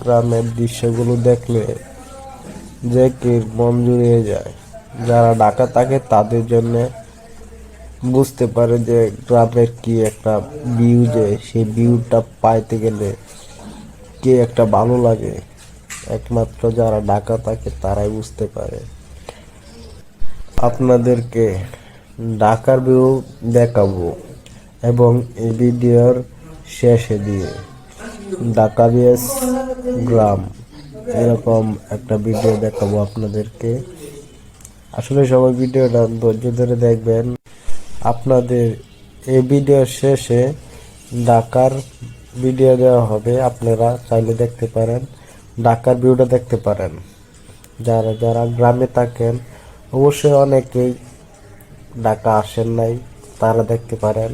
গ্রামের দৃশ্যগুলো দেখলে যে কি মন জুড়িয়ে যায়। যারা ঢাকা থাকে তাদের জন্য বুঝতে পারে যে গ্রামের কি একটা ভিউ, যে সেই ভিউটা পাইতে গেলে কি একটা ভালো লাগে, একমাত্র যারা ঢাকা থাকে তারাই বুঝতে পারে। আপনাদেরকে ঢাকার ভিউ দেখাবো এবং এই ভিডিওর শেষে দিয়ে ঢাকা ভিএস গ্রাম এরকম একটা ভিডিও দেখাবো আপনাদেরকে। আসলে সবাই ভিডিওটা ধৈর্য ধরে দেখবেন। আপনাদের এই ভিডিওর শেষে ঢাকার ভিডিও দেওয়া হবে, আপনারা চাইলে দেখতে পারেন, ঢাকার ভিউটা দেখতে পারেন। যারা যারা গ্রামে থাকেন অবশ্যই অনেকেই ঢাকা আসেন নাই, তারা দেখতে পারেন।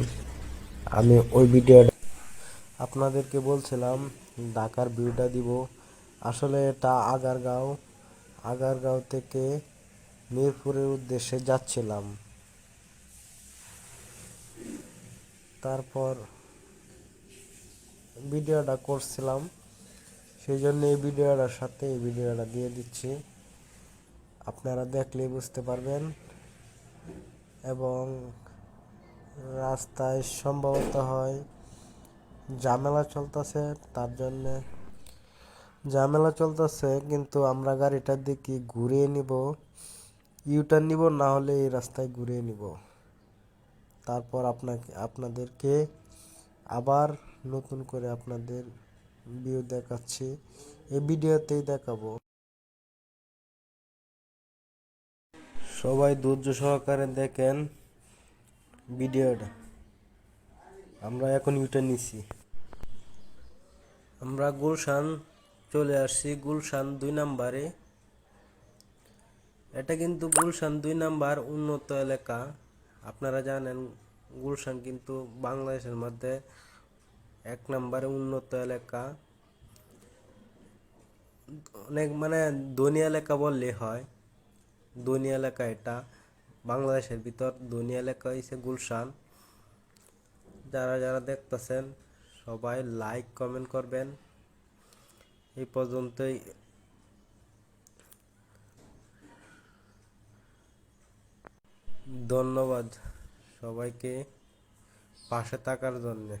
আমি ওই ভিডিওটা আপনাদেরকে বলছিলাম ঢাকার ভিউটা দিব। আসলে এটা আগারগাঁও, আগারগাঁও থেকে মিরপুরের উদ্দেশ্যে যাচ্ছিলাম। তারপর ভিডিওটা করছিলাম, সেই জন্য এই ভিডিওটার সাথে এই ভিডিওটা দিয়ে দিচ্ছি, আপনারা দেখলেই বুঝতে পারবেন। এবং রাস্তায় সম্ভবত হয় ঝামেলা চলতেছে, তার জন্যে ঝামেলা চলতেছে, কিন্তু আমরা গাড়িটার দিকে ঘুরিয়ে নিব, ইউটার্ন নিব, না হলে এই রাস্তায় ঘুরিয়ে নিব। তারপর আপনাদেরকে আবার নতুন করে আপনাদের ভিউ দেখাচ্ছি, এই ভিডিওতেই দেখাবো। সবাই ধৈর্য সহকারে দেখেন ভিডিওটা। আমরা এখন ইউটার্ন নিছি, আমরা গুলশান চলে আসছি, গুলশান 2 নম্বরে। এটা কিন্তু গুলশান 2 নম্বর উন্নত এলাকা। আপনারা জানেন গুলশান কিন্তু বাংলাদেশের মধ্যে 1 নম্বরে উন্নত এলাকা, অনেক মানে ধনী এলাকা বললে হয়। ধনী এলাকা এটা, বাংলাদেশের ভিতর ধনী এলাকা হয়েছে গুলশান। যারা যারা দেখতেছেন সবাই লাইক কমেন্ট করবেন। এই পর্যন্তই, ধন্যবাদ সবাইকে পাশে থাকার জন্যে।